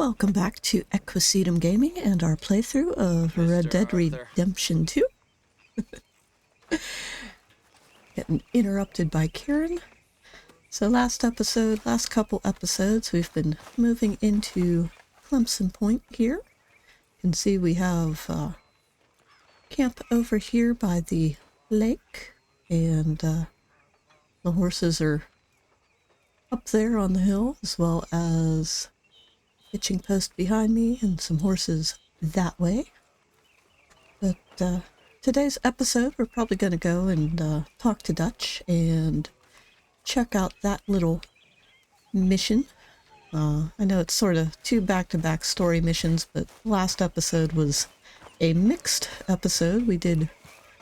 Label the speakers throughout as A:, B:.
A: Welcome back to Equisetum Gaming and our playthrough of Red Dead Redemption 2. Getting interrupted by Kieran. So last couple episodes, we've been moving into Clemson Point here. You can see we have camp over here by the lake, and the horses are up there on the hill, as well as hitching post behind me and some horses that way. But today's episode, we're probably going to go and talk to Dutch and check out that little mission. I know it's sort of two back-to-back story missions, but last episode was a mixed episode. We did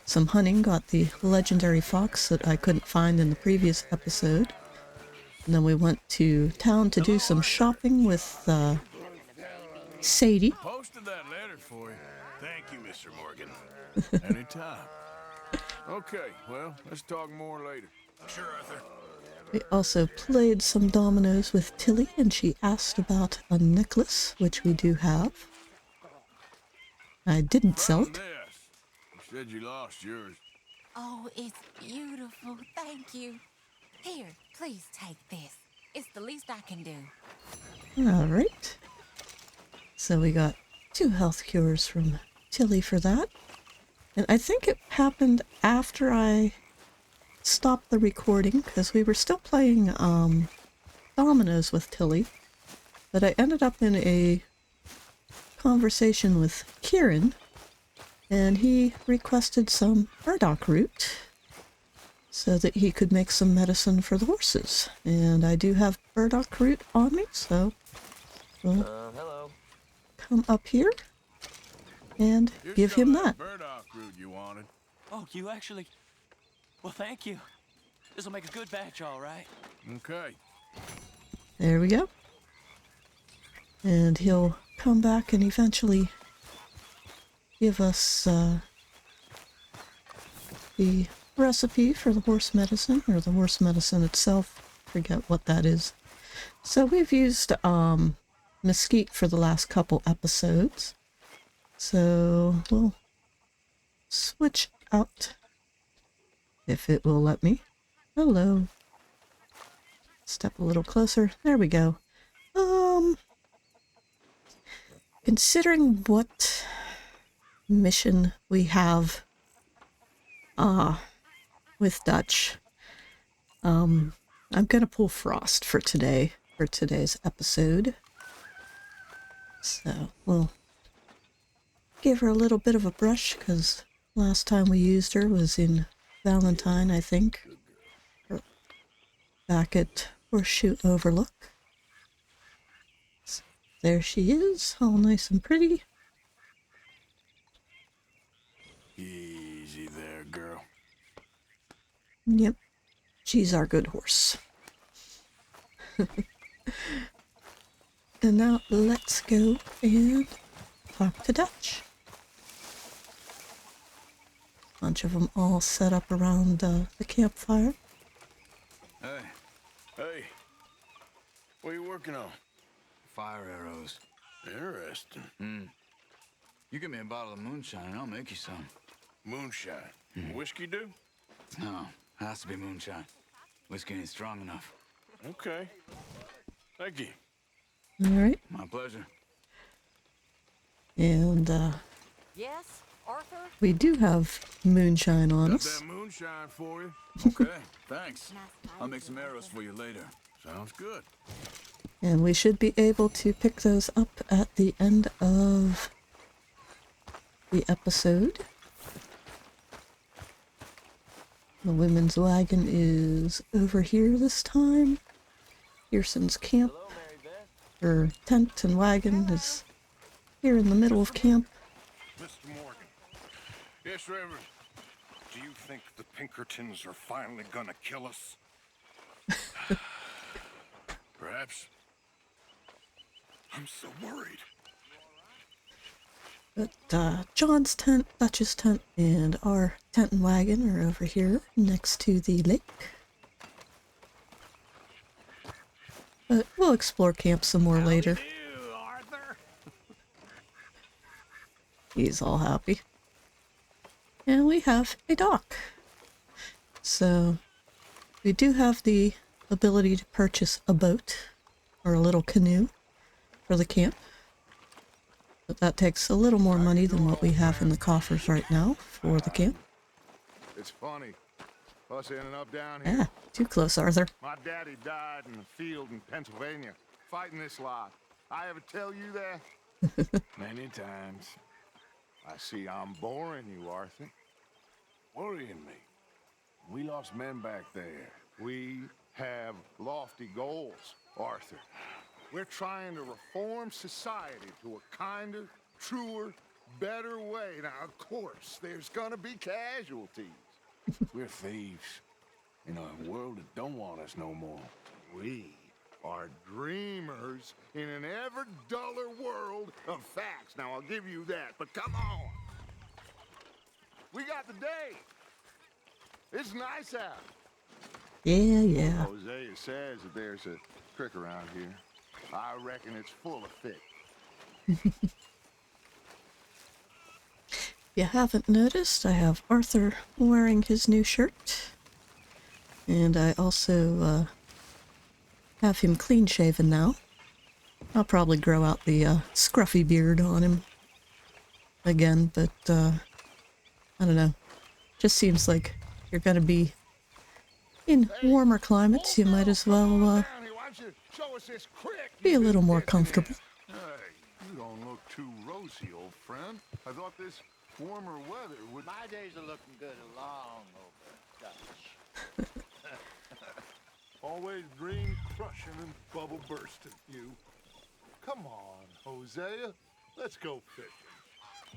A: some hunting, got the legendary fox that I couldn't find in the previous episode. And then we went to town to do some shopping with Sadie.
B: Posted that letter for you. Thank you, Mr. Morgan. Anytime. Okay, well, let's talk more later. Sure, Arthur.
A: We also played some dominoes with Tilly, and she asked about a necklace, which we do have. I didn't sell it.
B: You said you lost yours.
C: Oh, it's beautiful. Thank you. Here, please take this. It's the least I can do.
A: Alright. So we got 2 health cures from Tilly for that. And I think it happened after I stopped the recording, because we were still playing dominoes with Tilly. But I ended up in a conversation with Kieran, and he requested some burdock root so that he could make some medicine for the horses. And I do have burdock root on me, so we'll come up here and give him that.
B: Burdock root you wanted.
D: Oh, you actually... Well, thank you. This'll make a good batch, all right.
B: Okay.
A: There we go. And he'll come back and eventually give us the recipe for the horse medicine, or the horse medicine itself. Forget what that is. So we've used mesquite for the last couple episodes. So we'll switch out if it will let me. Hello. Step a little closer. There we go. Considering what mission we have with Dutch, I'm gonna pull Frost for today, for today's episode. So we'll give her a little bit of a brush, because last time we used her was in Valentine, I think, or back at Horseshoe Overlook. So there she is, all nice and pretty.
B: Easy there, girl.
A: Yep, she's our good horse. And now let's go and talk to Dutch. Bunch of them all set up around the campfire.
B: Hey. What are you working on?
E: Fire arrows.
B: Interesting.
E: You give me a bottle of moonshine and I'll make you some.
B: Moonshine. Whiskey do?
E: No, has to be moonshine. Whiskey ain't strong enough.
B: Okay. Thank you.
A: All right.
E: My pleasure.
A: And
C: Yes, Arthur?
A: we do have moonshine on
B: Got
A: us.
B: that moonshine for you.
E: Okay, thanks. I'll make some arrows for you later.
B: Sounds good.
A: And we should be able to pick those up at the end of the episode. The women's wagon is over here this time. Pearson's camp, or tent and wagon, is here in the middle of camp.
F: Mr. Morgan,
B: Yes, Reverend.
F: do you think the Pinkertons are finally gonna kill us?
B: Perhaps.
F: I'm so worried.
A: But John's tent, Dutch's tent, and our tent and wagon are over here next to the lake. But we'll explore camp some more later.
B: Arthur.
A: He's all happy. And we have a dock. So we do have the ability to purchase a boat or a little canoe for the camp. But that takes a little more money than what we have in the coffers right now for the camp.
F: It's funny. Us ending up down
A: Yeah,
F: here.
A: too close, Arthur.
F: My daddy died in the field in Pennsylvania, fighting this lot. I ever tell you that?
B: Many times.
F: I see I'm boring you, Arthur.
B: Worrying me. We lost men back there.
F: We have lofty goals, Arthur. We're trying to reform society to a kinder, truer, better way. Now, of course, there's gonna be casualties.
B: We're thieves. In a world that don't want us no more.
F: We are dreamers in an ever duller world of facts. Now, I'll give you that, but come on. We got the day. It's nice out.
A: Yeah.
F: Hosea says that there's a creek around here. I reckon it's full of fish.
A: If you haven't noticed, I have Arthur wearing his new shirt. And I also have him clean shaven now. I'll probably grow out the scruffy beard on him again, but I don't know. Just seems like you're gonna be in warmer climates. You might as well be a little more comfortable.
F: Hey, you don't look too rosy, old friend. I thought this warmer weather would...
G: My days are looking good along over, Dutch.
F: Always dream crushing and bubble bursting, you. Come on, Hosea. Let's go fishing.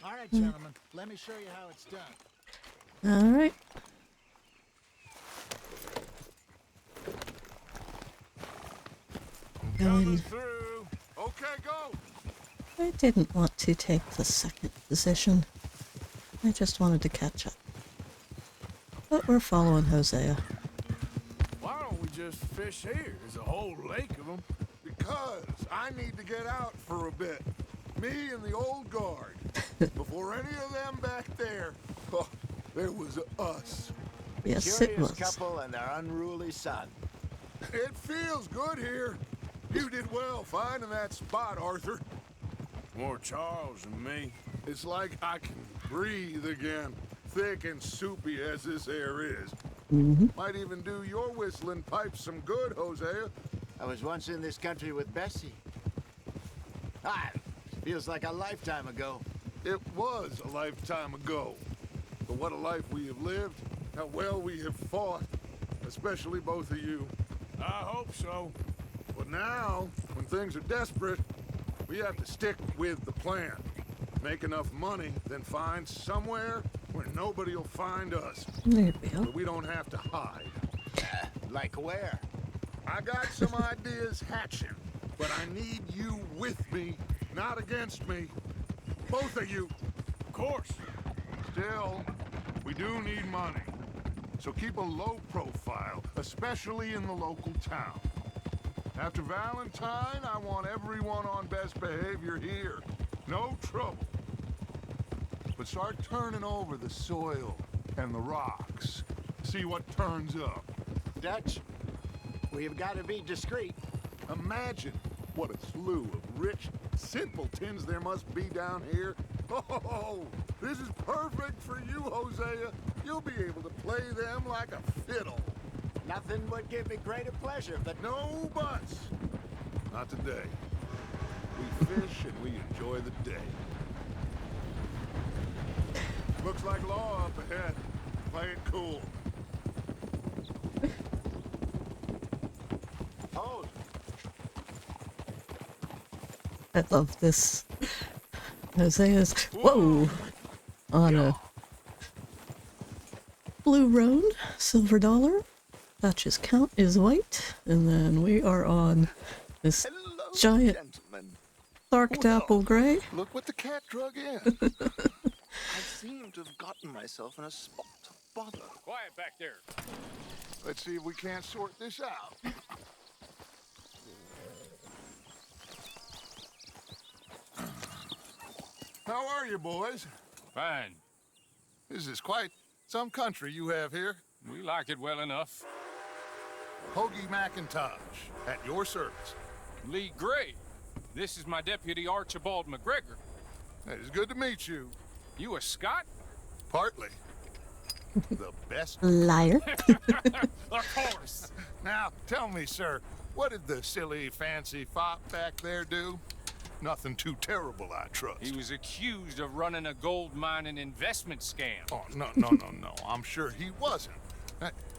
G: All right, gentlemen, let me show you how it's done.
A: All right.
F: Coming through. Okay, go.
A: I didn't want to take the second position. I just wanted to catch up. But we're following Hosea.
B: Why don't we just fish here? There's a whole lake of them.
F: Because I need to get out for a bit. Me and the old guard. Before any of them back there, oh, there was us.
A: Yes, it
G: Curious
A: was.
G: couple and their unruly son.
F: It feels good here. You did well finding that spot, Arthur.
B: More Charles than me.
F: It's like I can breathe again, thick and soupy as this air is. Might even do your whistling pipes some good, Hosea.
G: I was once in this country with Bessie. Feels like a lifetime ago.
F: It was a lifetime ago. But what a life we have lived, how well we have fought, especially both of you.
B: I hope so.
F: But now, when things are desperate, we have to stick with the plan. Make enough money, then find somewhere where nobody will find us.
A: There we go.
F: Where we don't have to hide.
G: Like where?
F: I got some ideas hatching, but I need you with me, not against me. Both of you.
B: Of course.
F: Still, we do need money. So keep a low profile, especially in the local town. After Valentine, I want everyone on best behavior here. No trouble. But start turning over the soil and the rocks. See what turns up.
G: Dutch, we've got to be discreet.
F: Imagine what a slew of rich simpletons there must be down here. Oh, this is perfect for you, Hosea. You'll be able to play them like a fiddle.
G: Nothing would give me greater pleasure, but
F: No buts. Not today. We fish and we enjoy the day. Looks like law up ahead. Play it cool.
G: oh,
A: I love this. Hosea's, whoa, on a blue roan, silver dollar. Dutch's count is white, and then we are on this
F: Hello,
A: giant
F: gentlemen.
A: dark
F: Well,
A: apple gray.
F: Look what the cat drug in. I seem to have gotten myself in a spot of bother.
B: Quiet back there.
F: Let's see if we can't sort this out. How are you, boys?
H: Fine.
F: This is quite some country you have here.
H: We like it well enough.
F: Hoagie McIntosh, at your service.
H: Lee Gray. This is my deputy Archibald McGregor.
F: It is good to meet you.
H: You a Scot?
F: Partly. The best.
A: Liar.
H: Of course.
F: Now, tell me, sir, what did the silly, fancy fop back there do? Nothing too terrible, I trust.
H: He was accused of running a gold mining investment scam.
F: Oh, no. I'm sure he wasn't.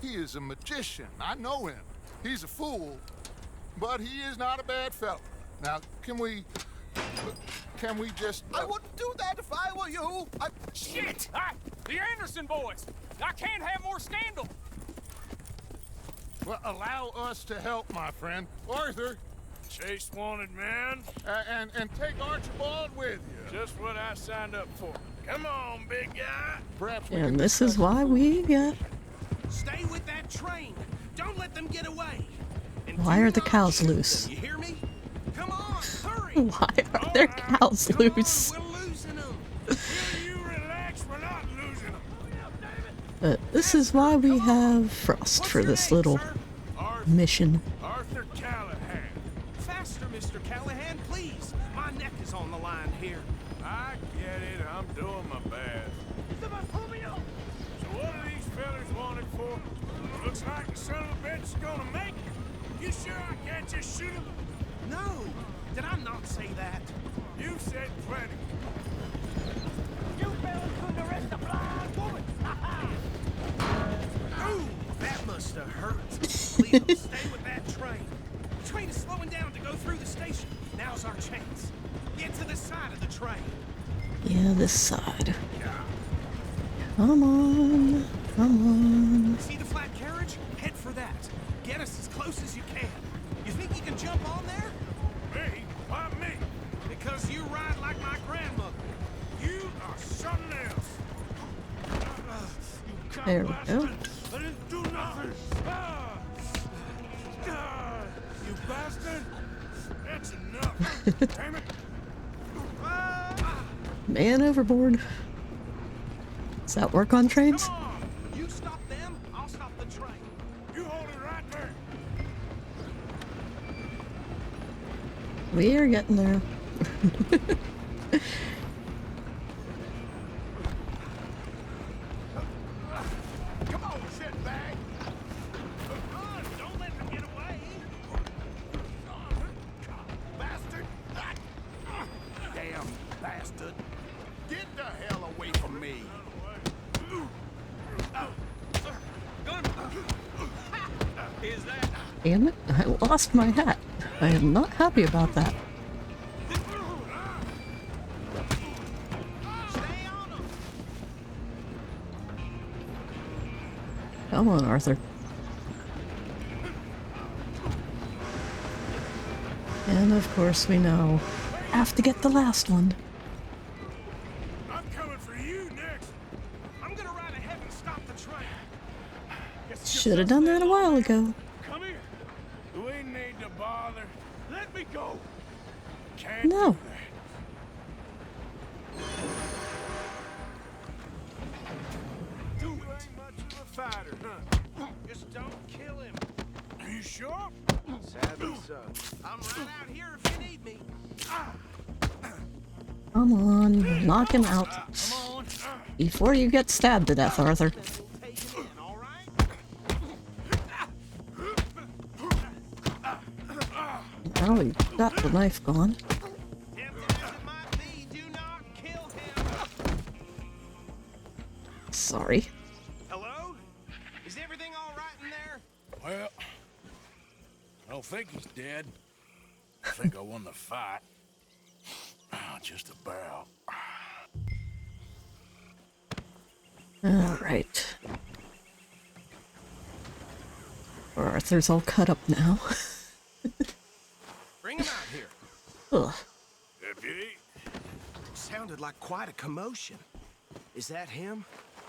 F: He is a magician. I know him. He's a fool, but he is not a bad fellow. Now, can we just...
I: I wouldn't do that if I were you.
H: Shit! The Anderson boys! I can't have more scandal!
F: Well, allow us to help, my friend. Arthur,
B: Chase wanted man.
F: and take Archibald with you.
B: Just what I signed up for. Come on, big guy.
F: Perhaps we
A: And
F: can
A: this is
F: discuss
A: why we get...
I: Stay with that train. Don't let them get away. And
A: Why
I: do
A: are the
I: not
A: cows
I: shoot them,
A: loose?
I: You hear me? Come on, hurry.
A: Why are there cows
I: Come on,
A: loose?
I: we're losing them.
B: Will you relax? We're not losing them.
A: But this is why we have Frost
I: What's
A: for
I: your
A: this
I: name,
A: little
I: sir?
A: mission.
B: Arthur Callahan.
I: Faster, Mr. Callahan, please. My neck is on the line here.
B: I get it. I'm doing my best. So what are these fellas wanted for? Looks like the son of a bitch is gonna make it. You sure I can't just shoot him?
I: No, did I not say that?
B: You said plenty.
G: You fellas couldn't arrest a blind woman.
I: Ooh, that must have hurt. Please, stay with that train. The train is slowing down to go through the station. Now's our chance. Get to the side of the train.
A: Yeah, this side. Come on. Come on.
I: See the flat carriage? Head for that. Get us as close as you can. You think you can jump on there?
B: Me? Why me?
I: Because you ride like my grandmother.
B: You are something else. You
A: There we go.
B: I didn't do nothing. You bastard. That's enough. Damn it.
A: Man overboard. Does that work on trains?
I: Come on. You stop them, I'll stop the train.
B: You hold it right there.
A: We are getting there.
F: Come on, shitbag.
I: Don't let them get away.
F: Bastard.
I: Damn bastard.
F: Get the hell away from me.
I: Is that?
A: Damn it, I lost my hat. I am not happy about that.
I: Stay on them.
A: Come on, Arthur. And of course we know. Have to get the last one.
B: I'm coming for you next.
I: I'm gonna ride ahead and stop the train.
A: Should have done that a while ago.
B: Come here. We need to bother. Let me go. Can't
A: No.
B: do that. You ain't much of a fighter, huh?
I: Just don't kill him.
B: Are you sure?
I: Sadly so. I'm right out here if you need me.
A: Come on, knock him out. Before you get stabbed to death, Arthur.
I: We'll take him in, all right?
A: Now we've got the knife gone.
I: Tempted as it might be, do not kill him.
A: Sorry.
I: Hello? Is everything all right in there?
B: Well, I don't think he's dead. I think I won the fight. Just about.
A: Alright. Arthur's all cut up now.
I: Bring him out here.
A: Ugh.
B: Deputy,
I: Sounded like quite a commotion. Is that him?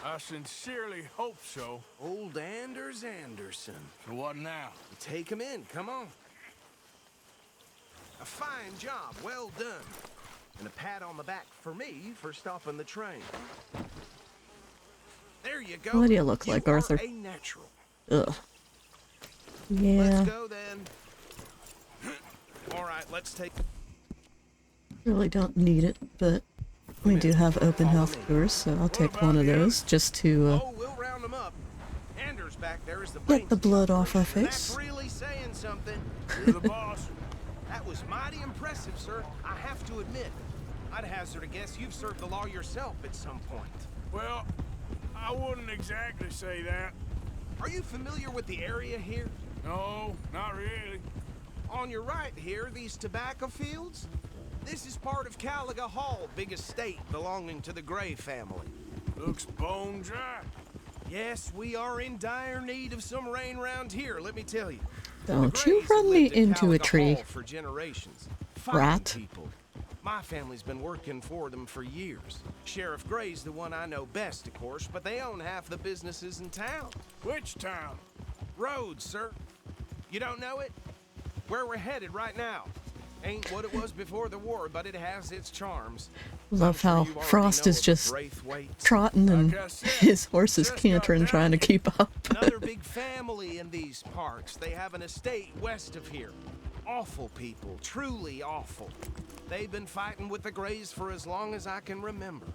B: I sincerely hope so.
I: Old Anders Anderson.
B: So what now?
I: Take him in, come on. A fine job, well done. and a pat on the back for me for stopping the train. There you go.
A: What do you look like, Arthur?
I: A natural.
A: Ugh. Yeah.
I: Let's go then. All right, let's take.
A: Really don't need it, but we do have open health cures, so I'll take one of those just to
I: Oh, we'll round them up. Anders back there is the
A: get the blood off our face.
I: That's really saying something.
B: You're the boss.
I: That was mighty impressive, sir. I have to admit. I'd hazard a guess you've served the law yourself at some point.
B: Well, I wouldn't exactly say that.
I: Are you familiar with the area here?
B: No, not really.
I: On your right here, these tobacco fields? This is part of Caliga Hall, big estate belonging to the Gray family.
B: Looks bone dry.
I: Yes, we are in dire need of some rain round here, let me tell you.
A: Don't you run me into a tree,
I: for generations.
A: rat.
I: People. My family's been working for them for years. Sheriff Gray's the one I know best, of course, but they own half the businesses in town.
B: Which town?
I: Rhodes, sir. You don't know it? Where we're headed right now. Ain't what it was before the war, but it has its charms.
A: Love how Frost is just trotting and his horse is cantering trying to keep up.
I: Another big family in these parts. They have an estate west of here. Awful people, truly awful. They've been fighting with the Grays for as long as I can remember.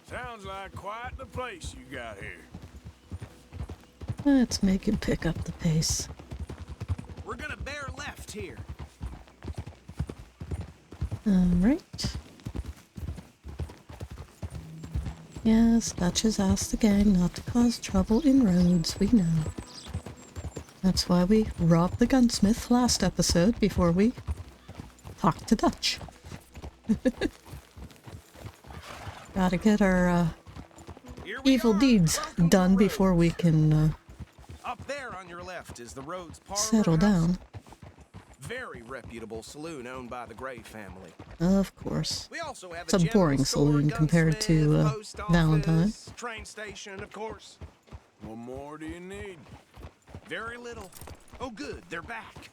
B: Sounds like quite the place you got here.
A: Let's make him pick up the pace.
I: We're gonna bear left here.
A: Alright. Yes, Dutch has asked the gang not to cause trouble in Rhodes, we know. That's why we robbed the gunsmith last episode before we talked to Dutch. Gotta get our evil deeds done before we can
I: Up there on your left is the Rhodes Parlor
A: settle
I: House.
A: down.
I: Very reputable saloon owned by the Gray family.
A: Of course.
I: We also have
A: It's a boring saloon compared to Valentine.
I: Train station, of course.
B: What more do you need?
I: Very little. Oh, good, they're back.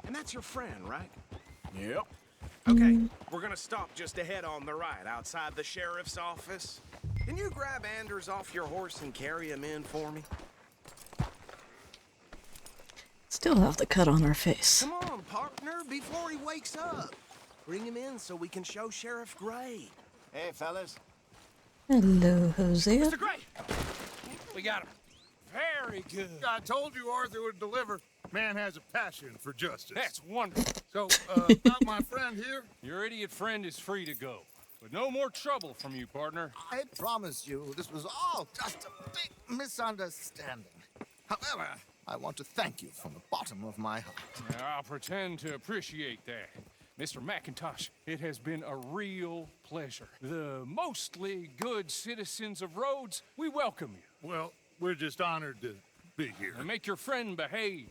I: And that's your friend, right?
B: Yep.
I: Okay, we're gonna stop just ahead on the right, outside the sheriff's office. Can you grab Anders off your horse and carry him in for me?
A: Still have the cut on our face.
I: Come on, partner, before he wakes up. Bring him in so we can show Sheriff Gray.
G: Hey, fellas.
A: Hello, Hosea.
I: Mr. Gray!
H: We got him. Very good.
F: I told you Arthur would deliver. Man has a passion for justice.
H: That's wonderful.
F: So, about my friend here?
H: Your idiot friend is free to go. But no more trouble from you, partner.
J: I promise you this was all just a big misunderstanding. However, I want to thank you from the bottom of my heart.
H: I'll pretend to appreciate that. Mr. McIntosh, it has been a real pleasure. The mostly good citizens of Rhodes, we welcome you.
F: Well, we're just honored to be here.
H: And make your friend behave.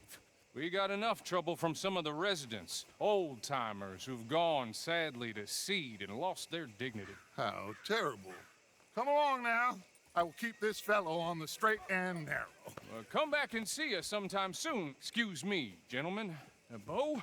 H: We got enough trouble from some of the residents, old-timers who've gone, sadly, to seed and lost their dignity.
F: How terrible. Come along now. I will keep this fellow on the straight and narrow.
H: Come back and see us sometime soon. Excuse me, gentlemen. Bo,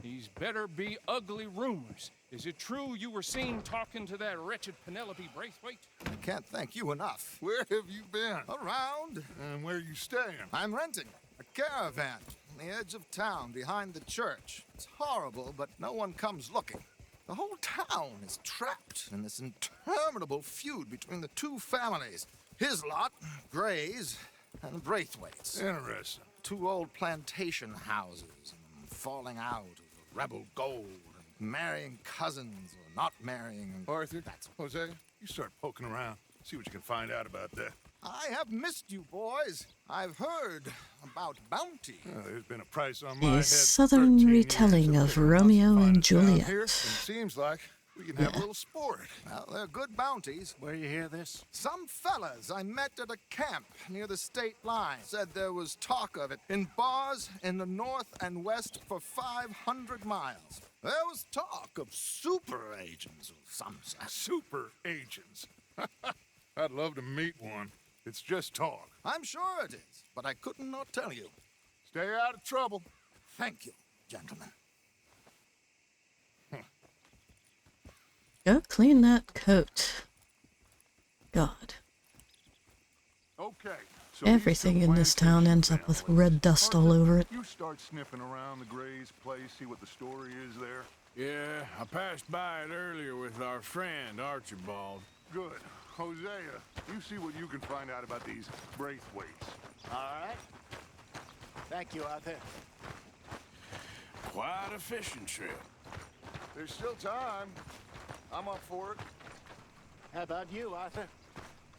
H: these better be ugly rumors. Is it true you were seen talking to that wretched Penelope Braithwaite?
J: I can't thank you enough.
F: Where have you been?
J: Around.
F: And where you staying?
J: I'm renting a caravan on the edge of town behind the church. It's horrible, but no one comes looking. The whole town is trapped in this interminable feud between the two families. His lot, Gray's, and Braithwaite's.
F: Interesting.
J: Two old plantation houses, falling out of rebel gold, and marrying cousins or not marrying. And
F: Arthur, Hosea, you start poking around. See what you can find out about that.
J: I have missed you, boys. I've heard about bounty.
F: There's been a price on my head.
A: A southern retelling of Romeo and Juliet.
F: Here, and it seems like we can have a little sport.
J: Well, they're good bounties.
F: Where you hear this?
J: Some fellas I met at a camp near the state line said there was talk of it in bars in the north and west for 500 miles. There was talk of super agents of some sort.
F: Super agents. I'd love to meet one. It's just talk.
J: I'm sure it is, but I couldn't not tell you.
F: Stay out of trouble.
J: Thank you, gentlemen.
A: Oh, clean that coat. God.
F: Okay. So
A: Everything in this town ends up with red dust all over it.
F: You start sniffing around the Gray's place, see what the story is there.
B: Yeah, I passed by it earlier with our friend Archibald.
F: Good. Hosea, you see what you can find out about these Braithwaites.
G: All right. Thank you, Arthur.
B: Quite a fishing trip.
F: There's still time. I'm up for it.
G: How about you, Arthur?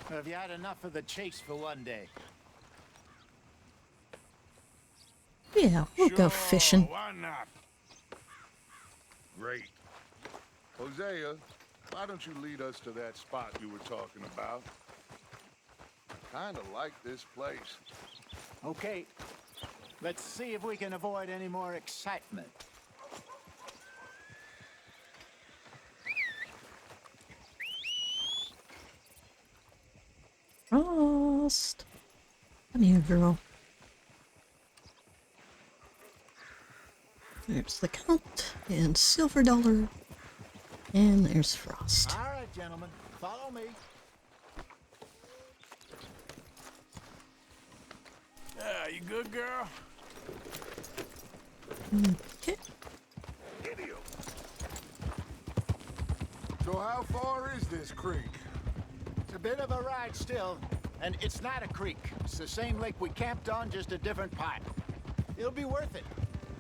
G: Or have you had enough of the chase for one day?
A: Yeah, we'll go
B: Sure,
A: fishing.
B: Why not?
F: Great. Hosea, why don't you lead us to that spot you were talking about? Kinda like this place.
G: Okay. Let's see if we can avoid any more excitement.
A: Frost. Come here, girl. There's the Count and Silver Dollar. And there's Frost.
G: All right, gentlemen. Follow me.
B: Yeah, you good, girl?
A: Okay.
F: Idiot. So how far is this creek?
G: It's a bit of a ride still, and it's not a creek. It's the same lake we camped on, just a different part. It'll be worth it.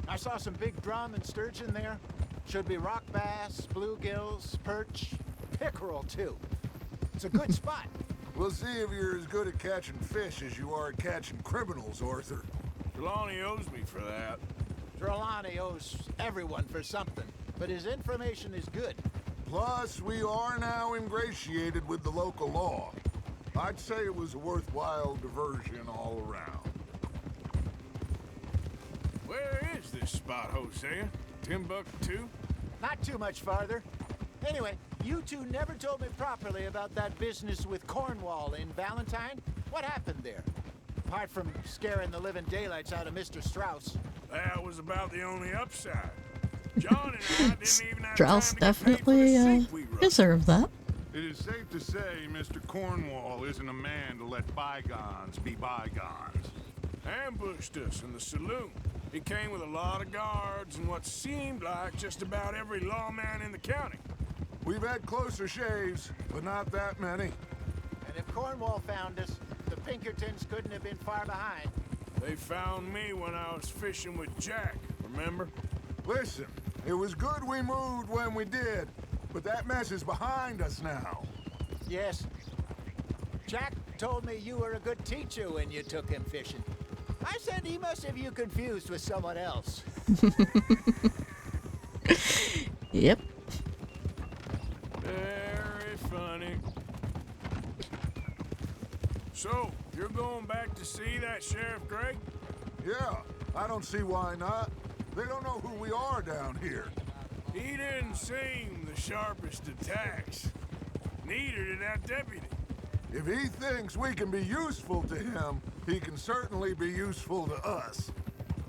G: I saw some big drum and sturgeon there. Should be rock bass, bluegills, perch, pickerel too. It's a good spot.
F: We'll see if you're as good at catching fish as you are at catching criminals, Arthur.
B: Trelawny owes me for that.
G: Trelawny owes everyone for something, but his information is good.
F: Plus, we are now ingratiated with the local law. I'd say it was a worthwhile diversion all around.
B: Where is this spot, Hosea? Timbuktu?
G: Not too much farther. Anyway, you two never told me properly about that business with Cornwall in Valentine. What happened there? Apart from scaring the living daylights out of Mr. Strauss.
B: That was about the only upside. John and I didn't even have
A: Strauss
B: time to get paid for the
A: definitely
B: sink we wrote.
A: deserved that.
F: It is safe to say Mr. Cornwall isn't a man to let bygones be bygones.
B: Ambushed us in the saloon. He came with a lot of guards and what seemed like just about every lawman in the county.
F: We've had closer shaves, but not that many.
G: And if Cornwall found us, the Pinkertons couldn't have been far behind.
B: They found me when I was fishing with Jack, remember?
F: Listen, it was good we moved when we did, but that mess is behind us now.
G: Yes. Jack told me you were a good teacher when you took him fishing. I said he must have you confused with someone else.
A: Yep.
B: Very funny. So, you're going back to see that Sheriff Gray?
F: Yeah, I don't see why not. They don't know who we are down here.
B: He didn't seem the sharpest attacks. Neither did that deputy.
F: If he thinks we can be useful to him, he can certainly be useful to us.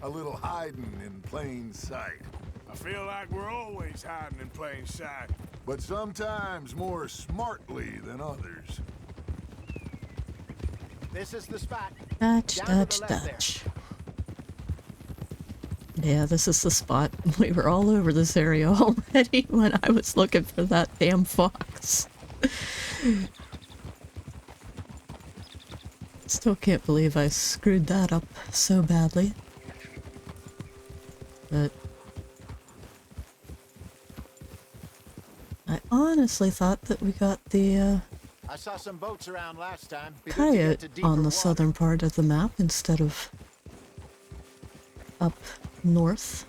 F: A little hiding in plain sight.
B: I feel like we're always hiding in plain sight.
F: But sometimes more smartly than others.
G: This is the spot.
A: Dutch,
G: Down
A: Dutch,
G: to the left
A: Dutch. Yeah, this is the spot. We were all over this area already when I was looking for that damn fox. Still can't believe I screwed that up so badly. But I honestly thought that we got the
G: I saw some boats around last time. Be good to get
A: coyote
G: to deeper
A: on the
G: water.
A: southern part of the map instead of up north.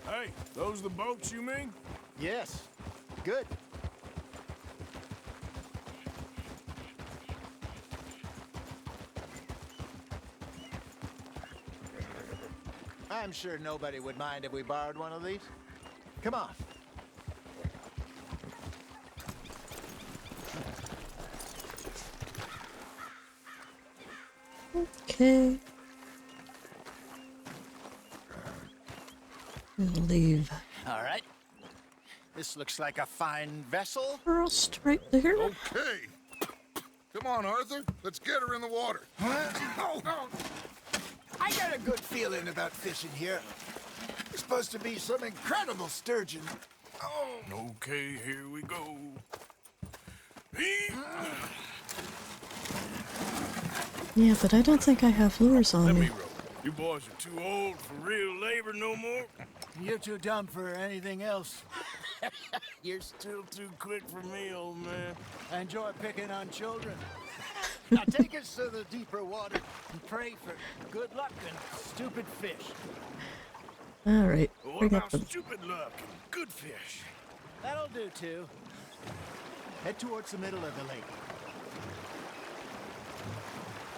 B: Hey, those the boats you mean?
G: Yes. Good. I'm sure nobody would mind if we borrowed one of these. Come on.
A: Okay. We'll leave
G: All right. This looks like a fine vessel.
A: First, right there.
F: Okay. Come on, Arthur. Let's get her in the water.
G: I got a good feeling about fishing here. There's supposed to be some incredible sturgeon. Oh.
B: Okay, here we go.
A: Yeah, but I don't think I have lures on
B: Let
A: me.
B: me row. You boys are too old for real labor no more.
G: You're too dumb for anything else.
B: You're still too quick for me, old man.
G: I enjoy picking on children. Now take us to the deeper water and pray for good luck and stupid fish.
A: All right,
B: What
A: bring up
B: about
A: the...
B: stupid luck and good fish?
G: That'll do, too. Head towards the middle of the lake.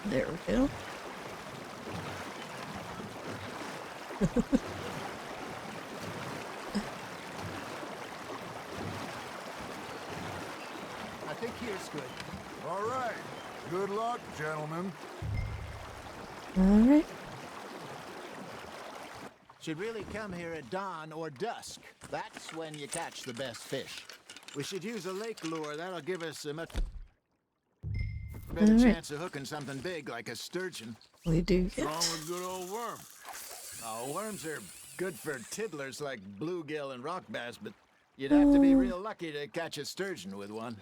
A: There we go.
G: I think here's good.
F: All right. Good luck, gentlemen.
A: All right.
G: Should really come here at dawn or dusk. That's when you catch the best fish. We should use a lake lure. That'll give us a much better
A: All right.
G: chance of hooking something big like a sturgeon.
A: We do get...
B: Wrong with good old worm.
G: Oh, worms are good for tiddlers like bluegill and rock bass, but you'd have to be real lucky to catch a sturgeon with one.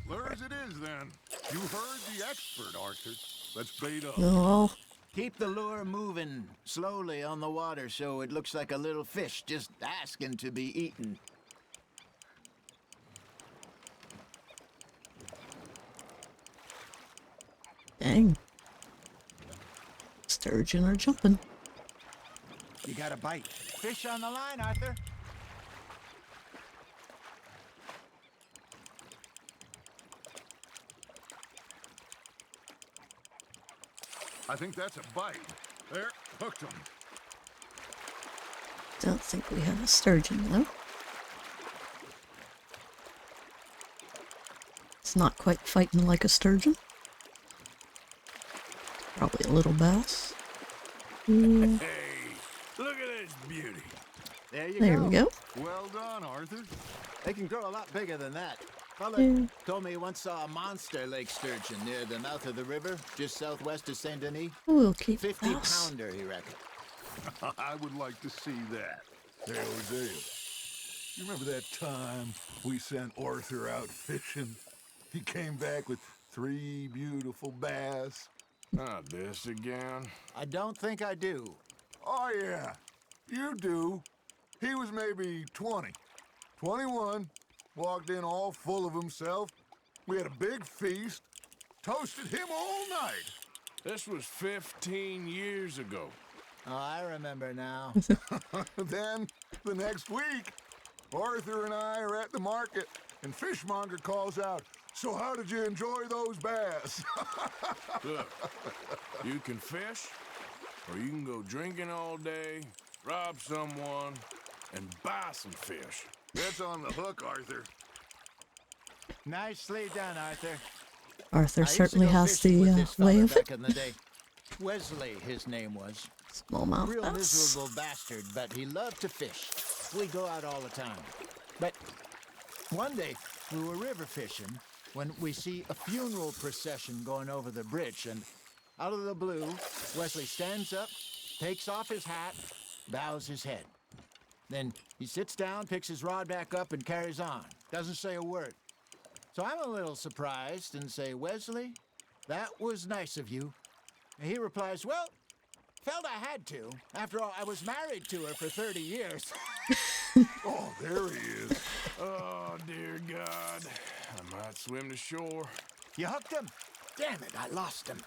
F: Lure as it is, then. You heard the expert, Arthur. Let's bait up.
A: Oh,
G: Keep the lure moving slowly on the water so it looks like a little fish just asking to be eaten.
A: dang. Sturgeon are jumping.
G: You got a bite. Fish on the line, Arthur.
F: I think that's a bite. There, hooked him.
A: Don't think we have a sturgeon, though. It's not quite fighting like a sturgeon. Probably a little bass. Yeah.
B: Hey, look at this beauty.
G: There you
A: There
G: go.
A: we go.
F: Well done, Arthur.
G: They can grow a lot bigger than that. Fella
A: Yeah.
G: told me he once saw a monster lake sturgeon near the mouth of the river, just southwest of Saint Denis.
A: We'll keep
G: 50
A: bass.
G: pounder, he reckoned.
F: I would like to see that. Hey, Hosea. You remember that time we sent Arthur out fishing? He came back with 3 beautiful bass.
B: Not this again.
G: I don't think I do.
F: Oh, yeah. You do. He was maybe 20. 21. Walked in all full of himself. We had a big feast. Toasted him all night.
B: This was 15 years ago.
G: Oh, I remember now.
F: Then, the next week, Arthur and I are at the market, and Fishmonger calls out, "So how did you enjoy those bass?"
B: Look, you can fish, or you can go drinking all day, rob someone, and buy some fish.
F: That's on the hook, Arthur.
G: Nicely done, Arthur.
A: Arthur
G: I used to
A: certainly
G: go
A: has
G: fishing with
A: the
G: this
A: way
G: fella
A: of it.
G: back in the day. Wesley, his name was.
A: Smallmouth
G: Real
A: bass.
G: miserable bastard, but he loved to fish. We go out all the time. But one day, we were river fishing when we see a funeral procession going over the bridge, and out of the blue, Wesley stands up, takes off his hat, bows his head. Then he sits down, picks his rod back up, and carries on. Doesn't say a word. So I'm a little surprised and say, "Wesley, that was nice of you." And he replies, "Well, felt I had to. After all, I was married to her for 30 years.
F: Oh, there he is.
B: Oh, dear God. I might swim to shore.
G: You hooked him? Damn it, I lost him.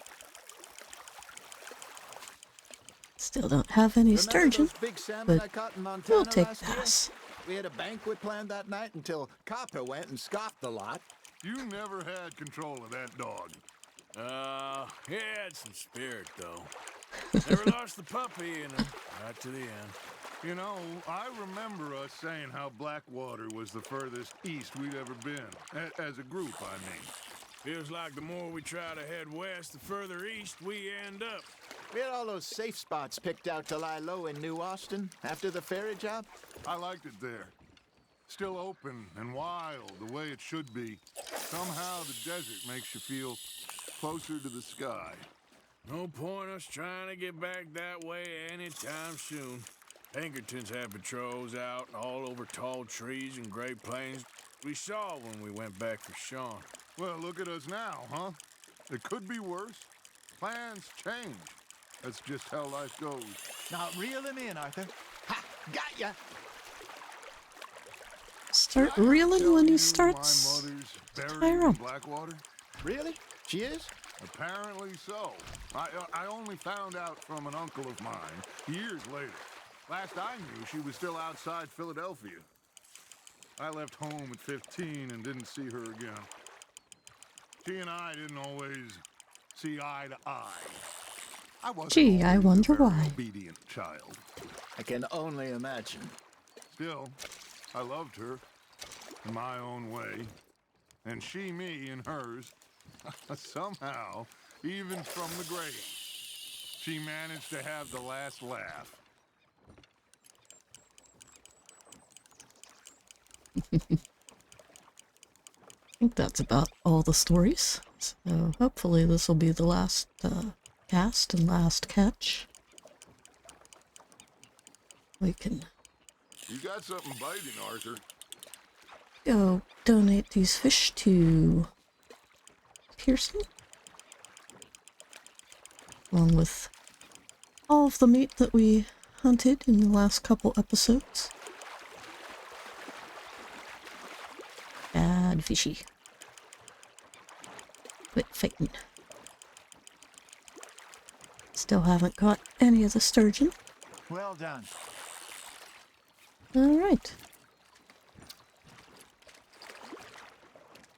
A: Still don't have any
G: Remember
A: sturgeon,
G: those big salmon
A: but
G: I caught in Montana
A: we'll take
G: last year?
A: bass.
G: We had a banquet planned that night until Copper went and scoffed the lot.
F: You never had control of that dog.
B: He had some spirit, though. Never lost the puppy in him, right to the end.
F: You know, I remember us saying how Blackwater was the furthest east we'd ever been. As a group, I mean.
B: Feels like the more we try to head west, the further east we end up.
G: We had all those safe spots picked out to lie low in New Austin after the ferry job.
F: I liked it there. Still open and wild the way it should be. Somehow the desert makes you feel closer to the sky.
B: No point us trying to get back that way anytime soon. Pinkertons had patrols out all over tall trees and Great Plains. We saw when we went back for Sean.
F: Well, look at us now, huh? It could be worse. Plans change. That's just how life goes.
G: Now reel him in, Arthur. Ha! Got ya!
A: Start reeling when he
F: My
A: starts
F: mother's
A: to
F: buried
A: tire
F: in
A: up.
F: Blackwater?
G: Really? She is?
F: Apparently so. I only found out from an uncle of mine years later. Last I knew, she was still outside Philadelphia. I left home at 15 and didn't see her again. She and I didn't always see eye to eye. I wasn't
A: Gee, I
F: always a
A: wonder
F: very
A: why.
F: obedient child.
G: I can only imagine.
F: Still, I loved her in my own way, and she me in hers. Somehow, even from the grave, she managed to have the last laugh.
A: I think that's about all the stories. So hopefully this will be the last cast and last catch. We can
F: You got something biting, Arthur.
A: go donate these fish to Pearson, along with all of the meat that we hunted in the last couple episodes. Bad fishy. Quit fighting. Still haven't caught any of the sturgeon.
G: Well done.
A: Alright.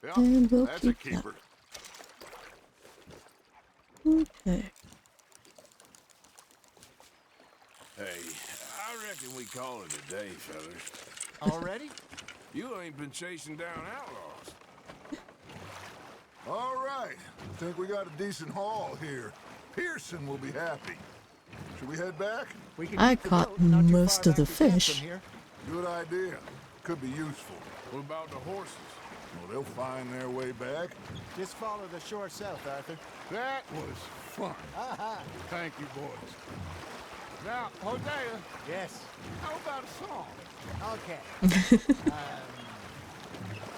F: Yeah,
A: And we'll
F: that's a
A: keep that.
F: keeper.
A: Okay.
B: Hey, I reckon we call it a day, fellas.
G: Already?
B: You ain't been chasing down outlaws.
F: All right. Think we got a decent haul here. Pearson will be happy. Should we head back?
G: We can
A: I
G: keep the
A: caught
G: boat not too
A: most
G: far
A: of the
G: back to camp
A: fish.
G: from here.
F: Good idea. Could be useful.
B: What about the horses?
F: Well, they'll find their way back.
G: Just follow the shore south, Arthur.
F: That was fun. Thank you, boys. Now, Hosea,
G: Yes.
F: how about a song?
G: Okay.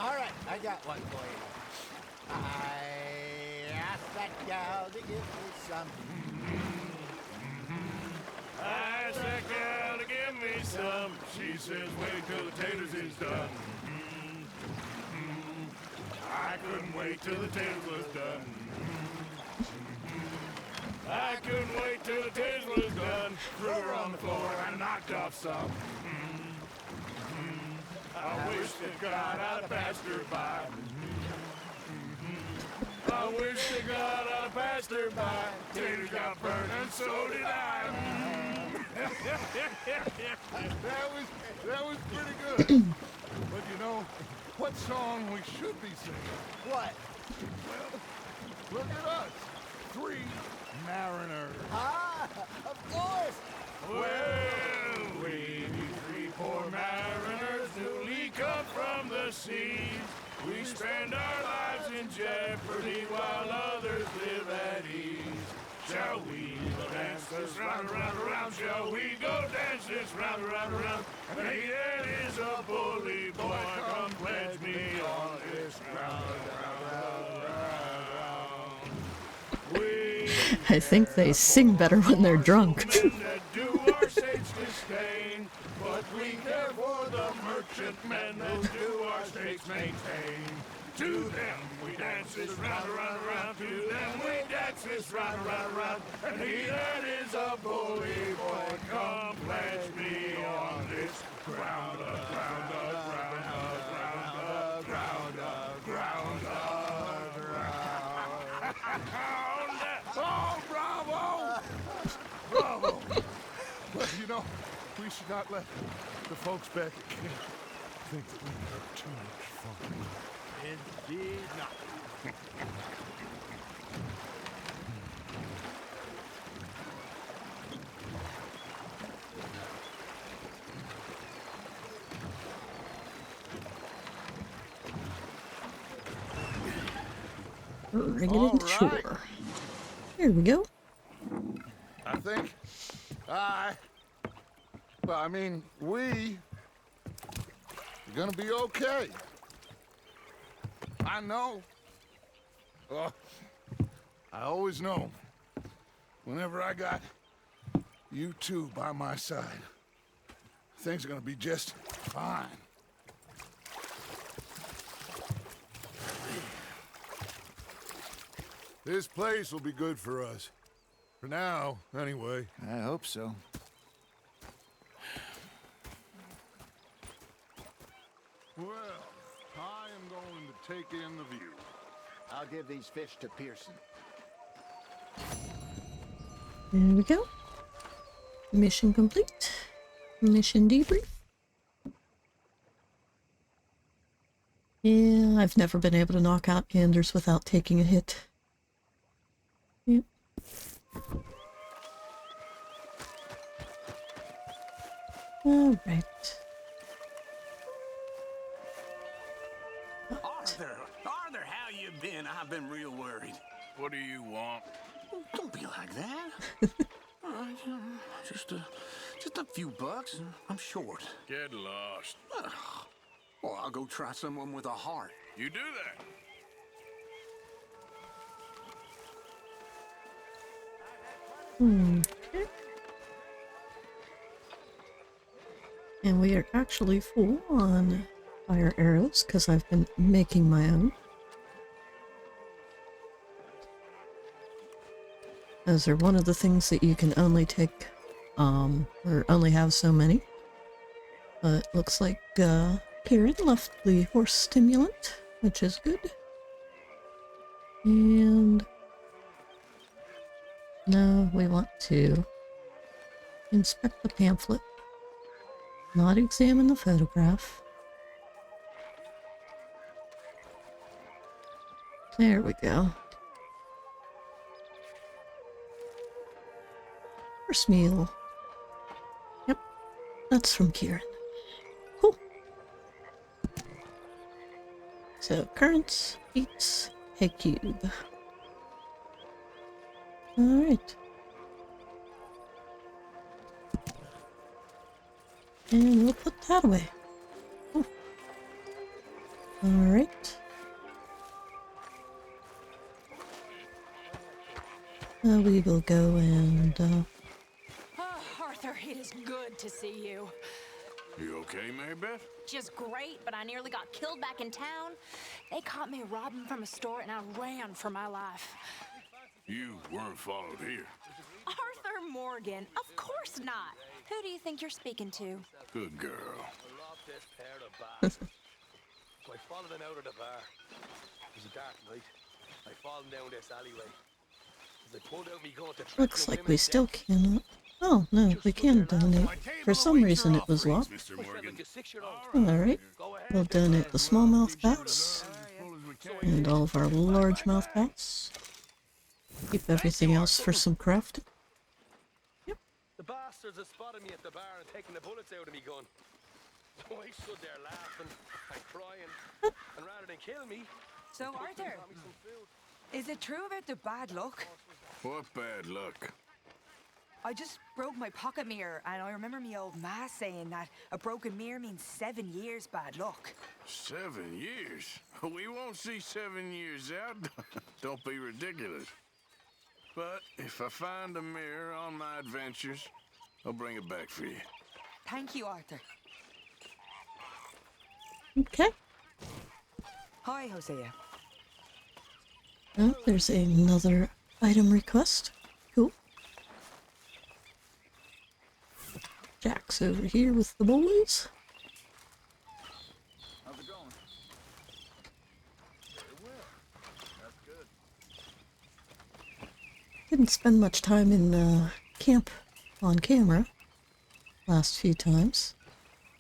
G: All right, I got one for you. I asked that gal to give me some.
B: I asked that gal to give me some. She says, wait till the taters is done. I couldn't wait till the taters was done. I couldn't wait till the taters was done. Threw her on the floor and knocked off some. I wish that God I'd passed her by. I wish to God I'd passed her by. Taters got burned and so did I.
F: That was pretty good. But you know, what song we should be singing?
G: What?
F: Well, look at us. 3 mariners.
G: Ah, of course.
B: Well, we be 3 poor mariners newly come from the seas. We spend our lives in jeopardy while others live at ease. Shall we go dance this round, around, around? Shall we go dance this round, around, around? And he that is a bully boy, come pledge me on this ground, We
A: I think they sing better when they're drunk.
B: men that do our states disdain, but we care for the merchantmen that do our states maintain. To them we dance this round, around, around. To them we dance this round, around, around. And he that is a bully boy, come pledge me on this ground, ground, ground, ground, ground, ground.
F: Oh, bravo! Bravo! Well, you know, we should not let the folks back at camp think that we had too much fun.
G: Indeed not.
A: Bring it into shore. Here we go.
F: I think we are gonna be okay. I know. I always know. Whenever I got you two by my side, things are gonna be just fine. This place will be good for us. For now, anyway.
G: I hope so.
F: Well, I am going to take in the view.
G: I'll give these fish to Pearson.
A: There we go. Mission complete. Mission debrief. Yeah, I've never been able to knock out ganders without taking a hit. Yep. All right.
E: Arthur, how you been? I've been real worried.
B: What do you want?
E: Don't be like that. Just a few bucks. I'm short.
B: Get lost.
E: Well, I'll go try someone with a heart.
B: You do that.
A: Okay. And we are actually full on fire arrows because I've been making my own. Those are one of the things that you can only take, or only have so many. But looks like Karen left the horse stimulant, which is good. And now we want to inspect the pamphlet, not examine the photograph. There we go. Horse meal. Yep, that's from Kieran. Cool. So, currants, beets, egg cube. Alright. And we'll put that away. Oh. Alright. We will go and,
K: Arthur, it is good to see you.
B: You okay, Mary Beth?
K: Just great, but I nearly got killed back in town. They caught me robbing from a store and I ran for my life.
B: You weren't followed here.
K: Arthur Morgan, of course not. Who do you think you're speaking to?
B: Good girl.
I: I love this pair of bastards. I followed them out of the bar. It was a dark night. I followed them down this alleyway. As I pulled out me gun to
A: looks like we still cannot. Oh, no, we can donate. For some reason it was locked.
B: Mr. Morgan.
A: Alright, we'll donate the smallmouth bats and all of our largemouth bats. Keep everything else for some crafting. Yep.
I: The bastards have spotted me at the bar and taken the bullets out of me gun. So I stood there laughing and crying, and rather than kill me,
C: So, Arthur,
I: got me some food.
C: is it true about the bad luck?
B: What bad luck?
C: I just broke my pocket mirror, and I remember me old ma saying that a broken mirror means 7 years bad luck.
B: 7 years? We won't see 7 years out. Don't be ridiculous. But if I find a mirror on my adventures, I'll bring it back for you.
C: Thank you, Arthur.
A: Okay.
C: Hi, Hosea.
A: Oh, there's another item request. Cool. Jack's over here with the boys.
J: How's it going? Very well. That's good.
A: Didn't spend much time in camp on camera last few times.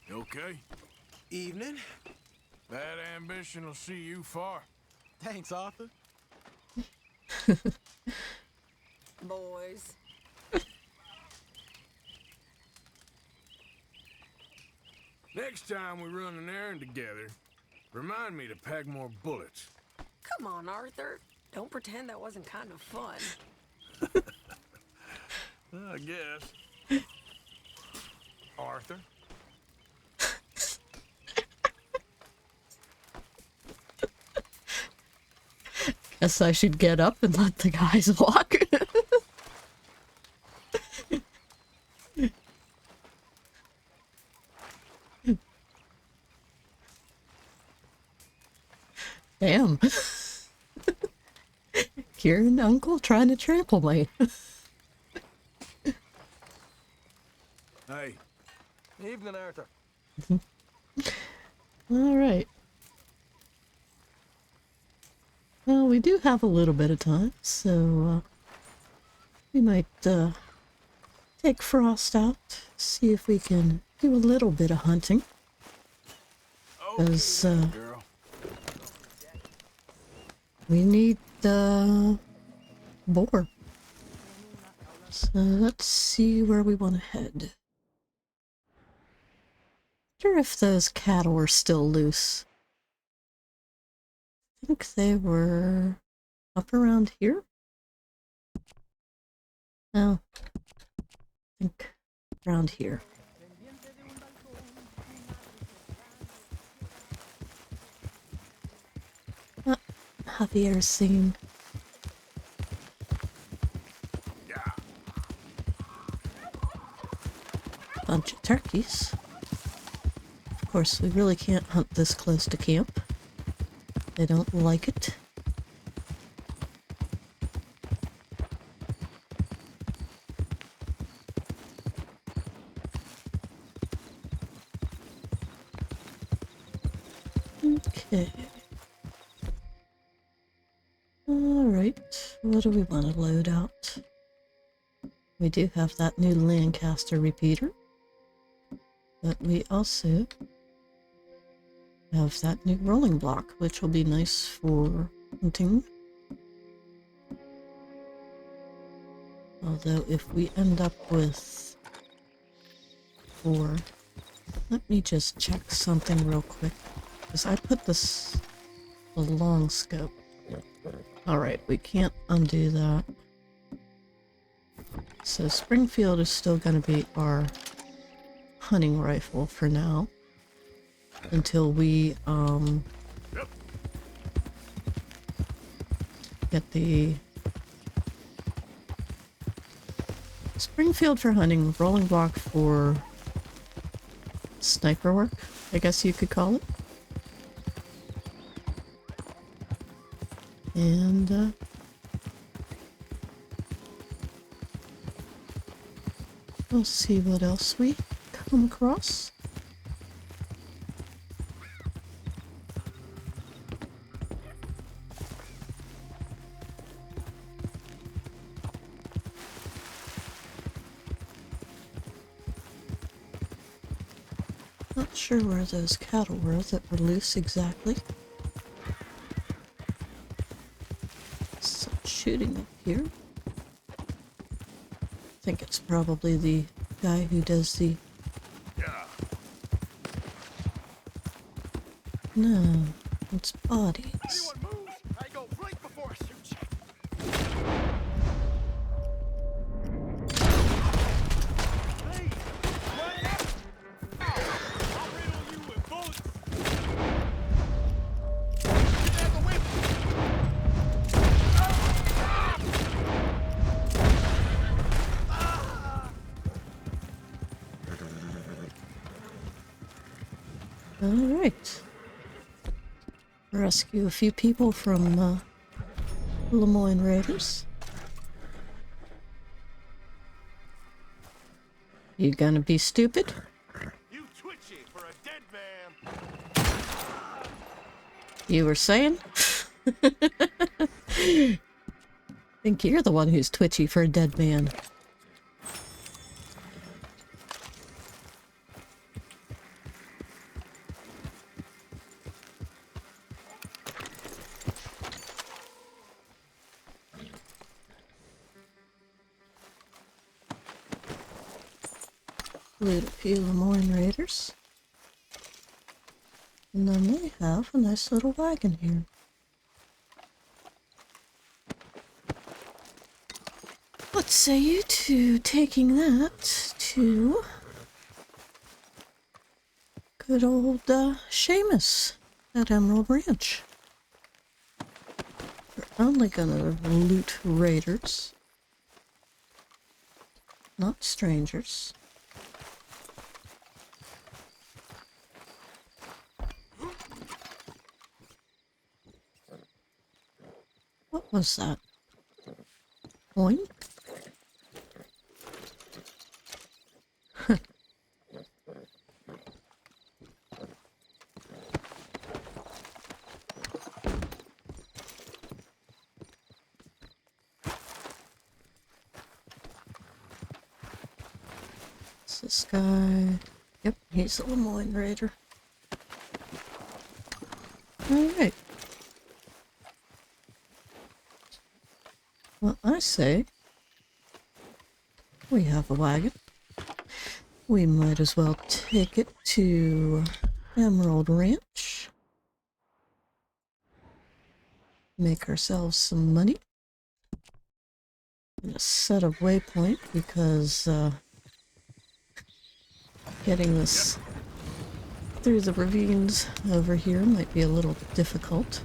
B: You okay?
I: Evening.
B: That ambition will see you far.
I: Thanks, Arthur.
C: Boys.
B: Next time we run an errand together, remind me to pack more bullets.
K: Come on, Arthur.
L: Don't pretend that wasn't kind of fun.
B: I guess. Arthur?
A: Guess I should get up and let the guys walk. Damn. Kieran, uncle, trying to trample me.
B: Hey.
I: Evening, Arthur.
A: All right. Well, we do have a little bit of time, so we might take Frost out, see if we can do a little bit of hunting. Because we need the boar. So let's see where we want to head. Wonder if those cattle are still loose. I think they were up around here. No, I think around here. Ah, Javier's singing. Bunch of turkeys. Of course, we really can't hunt this close to camp. They don't like it. Okay. Alright, what do we want to load out? We do have that new Lancaster repeater. But we also have that new rolling block, which will be nice for hunting. Although if we end up with 4, let me just check something real quick. Because I put this the long scope. Alright, we can't undo that. So Springfield is still going to be our hunting rifle for now. Until we get the Springfield for hunting, rolling block for sniper work, I guess you could call it. And we'll see what else we come across. Not sure where those cattle were that were loose exactly. Some shooting up here. I think it's probably the guy who does the... No, it's bodies. Alright. Rescue a few people from Lemoyne Raiders. You gonna be stupid?
B: You twitchy for a dead man.
A: You were saying? Think you're the one who's twitchy for a dead man. Loot a few Lemoyne Raiders. And then they have a nice little wagon here. What say you to taking that to good old Seamus at Emerald Ranch? We're only gonna loot raiders, not strangers. What was that? Oink? It's this guy. Yep, he's the Lemoyne Raider. Alright. Well, I say we have a wagon. We might as well take it to Emerald Ranch. Make ourselves some money. And a set of waypoint because getting this through the ravines over here might be a little difficult.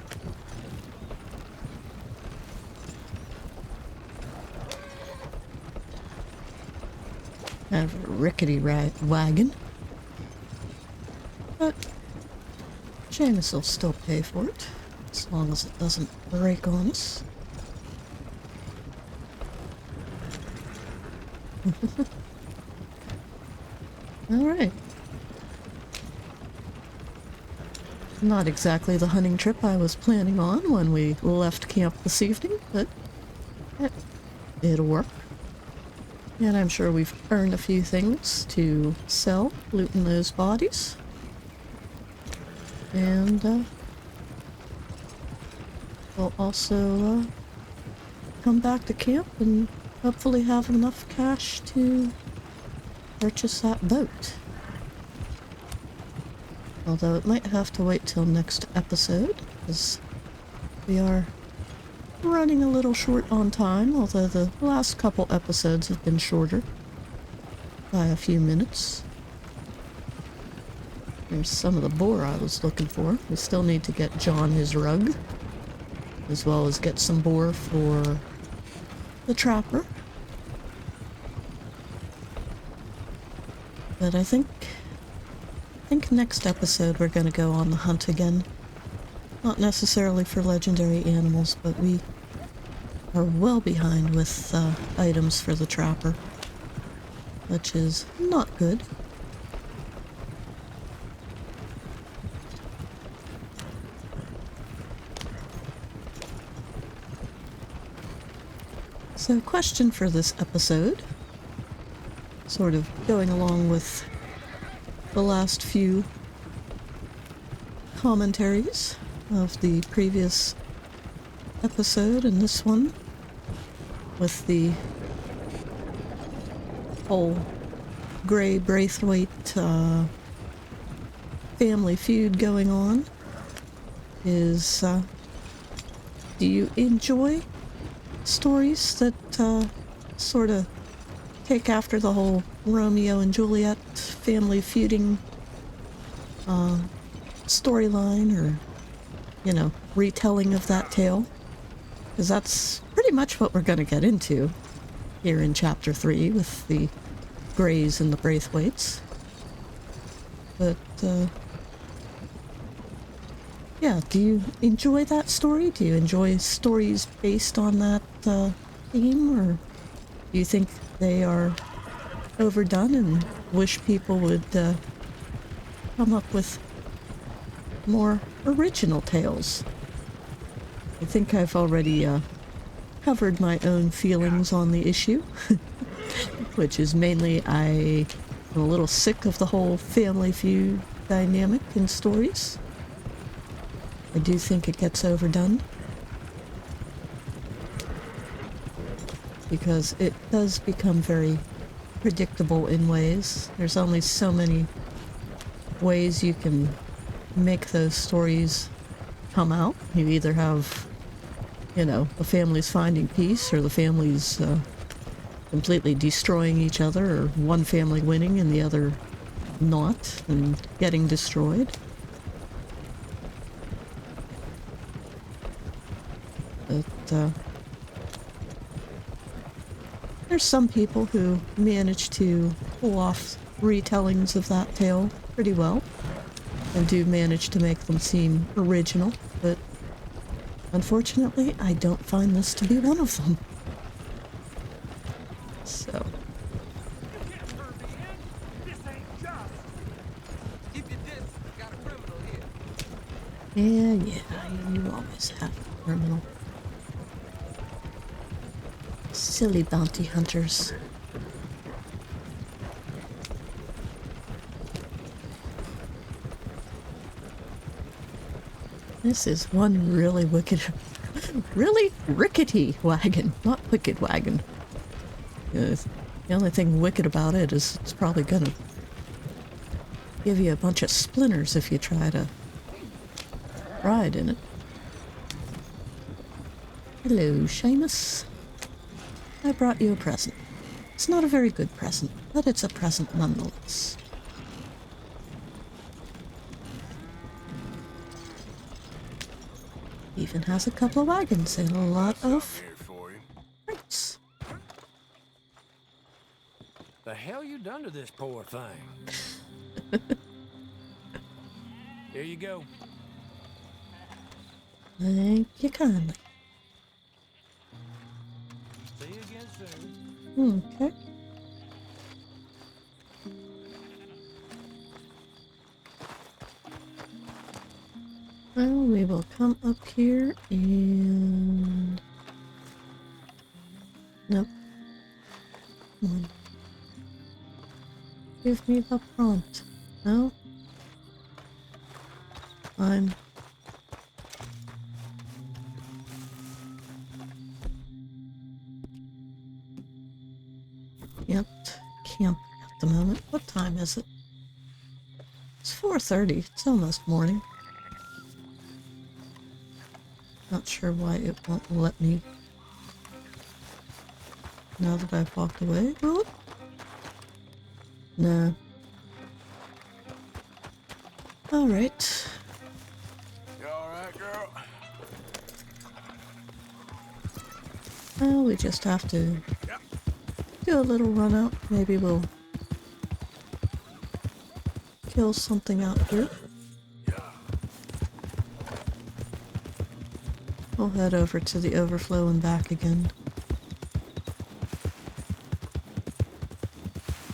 A: I have a rickety wagon, but Seamus will still pay for it, as long as it doesn't break on us. Alright. Not exactly the hunting trip I was planning on when we left camp this evening, but it'll work. And I'm sure we've earned a few things to sell, looting those bodies. And we'll also come back to camp and hopefully have enough cash to purchase that boat. Although it might have to wait till next episode, because we are running a little short on time, although the last couple episodes have been shorter by a few minutes. There's some of the boar I was looking for. We still need to get John his rug, as well as get some boar for the trapper. But I think next episode we're going to go on the hunt again. Not necessarily for legendary animals, but we are well behind with items for the trapper, which is not good. So, question for this episode, sort of going along with the last few commentaries of the previous episode and this one, with the whole Gray Braithwaite family feud going on, is do you enjoy stories that sort of take after the whole Romeo and Juliet family feuding storyline, or, you know, retelling of that tale? Because that's pretty much what we're going to get into here in Chapter 3 with the Greys and the Braithwaites. But, yeah, do you enjoy that story? Do you enjoy stories based on that theme, or do you think they are overdone and wish people would come up with more original tales? I think I've already covered my own feelings on the issue, which is mainly I'm a little sick of the whole family feud dynamic in stories. I do think it gets overdone, because it does become very predictable in ways. There's only so many ways you can make those stories come out. You either have, you know, the family's finding peace, or the family's completely destroying each other, or one family winning and the other not, and getting destroyed. But, there's some people who manage to pull off retellings of that tale pretty well, and do manage to make them seem original, but unfortunately, I don't find this to be one of them. So. Yeah, you always have a criminal. Silly bounty hunters. This is one really wicked, really rickety wagon, not wicked wagon. The only thing wicked about it is it's probably gonna give you a bunch of splinters if you try to ride in it. Hello, Seamus. I brought you a present. It's not a very good present, but it's a present nonetheless. Even has a couple of wagons and a lot of crates.
M: The hell you done to this poor thing? Here you go.
A: Thank you kindly.
M: See you again soon.
A: Okay. Well, we will come up here and... Nope. Come on. Give me the prompt. No? Fine. Yep. Camp at the moment. What time is it? It's 4:30. It's almost morning. Not sure why it won't let me now that I've walked away. Will it? No. Alright.
B: You alright, girl?
A: Well, we just have to do a little run out. Maybe we'll kill something out here. We'll head over to the overflow and back again.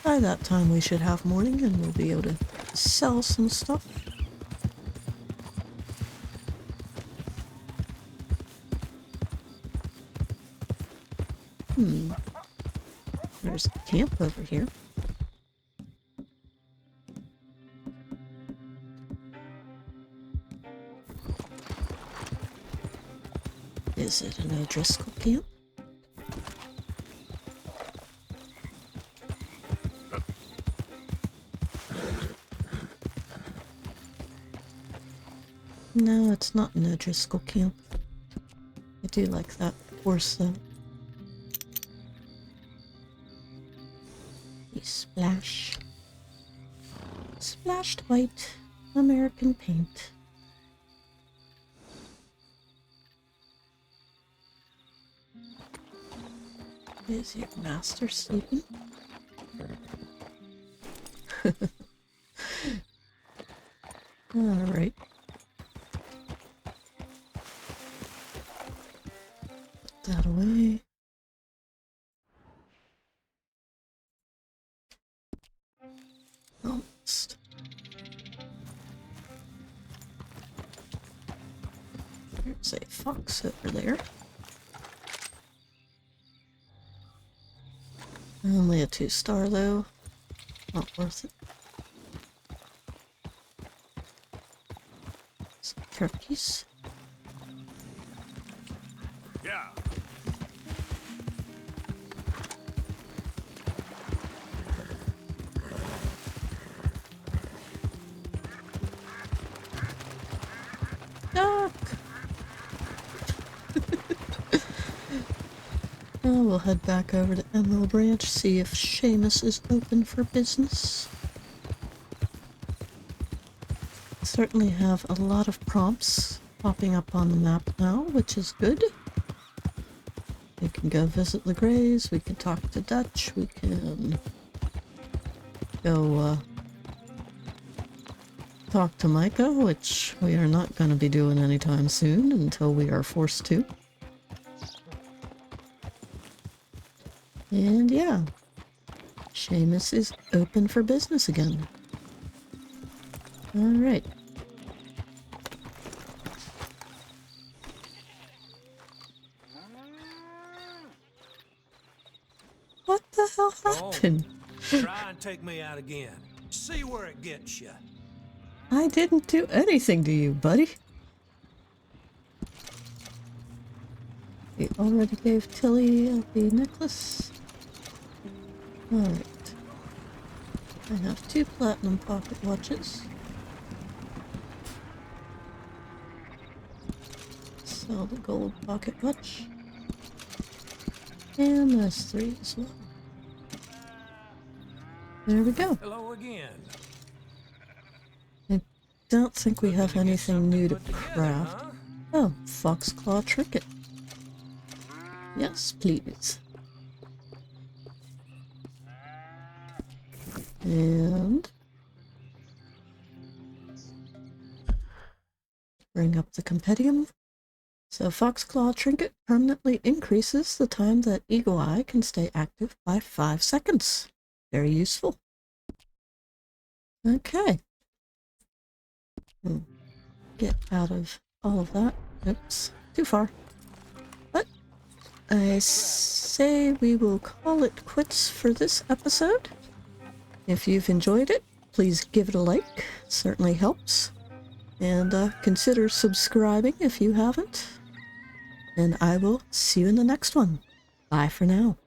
A: By that time we should have morning and we'll be able to sell some stuff. There's a camp over here. Is it an O'Driscoll camp? No, it's not an O'Driscoll camp. I do like that horse though. You splash. Splashed white American paint. Is your master sleeping? Alright. Put that away. Almost. There's a fox over there. Only a 2-star though. Not worth it. Some turkeys.
B: Yeah.
A: Duck! Now we'll head back over to Emerald Ranch, see if Seamus is open for business. Certainly have a lot of prompts popping up on the map now, which is good. We can go visit Legrays, we can talk to Dutch, we can go talk to Micah, which we are not going to be doing anytime soon until we are forced to. And yeah, Seamus is open for business again. Alright. What the hell happened?
M: Try and take me out again. See where it gets you.
A: I didn't do anything to you, buddy. We already gave Tilly the necklace. Alright. I have 2 platinum pocket watches. Sell the gold pocket watch. And there's 3 as well. There we go.
M: Hello again.
A: I don't think we have anything new to craft. Oh, foxclaw trinket. Yes, please. And bring up the compendium. So Foxclaw Trinket permanently increases the time that Eagle Eye can stay active by 5 seconds. Very useful. Okay. Get out of all of that. Oops, too far. But I say we will call it quits for this episode. If you've enjoyed it, please give it a like. It certainly helps. And consider subscribing if you haven't. And I will see you in the next one. Bye for now.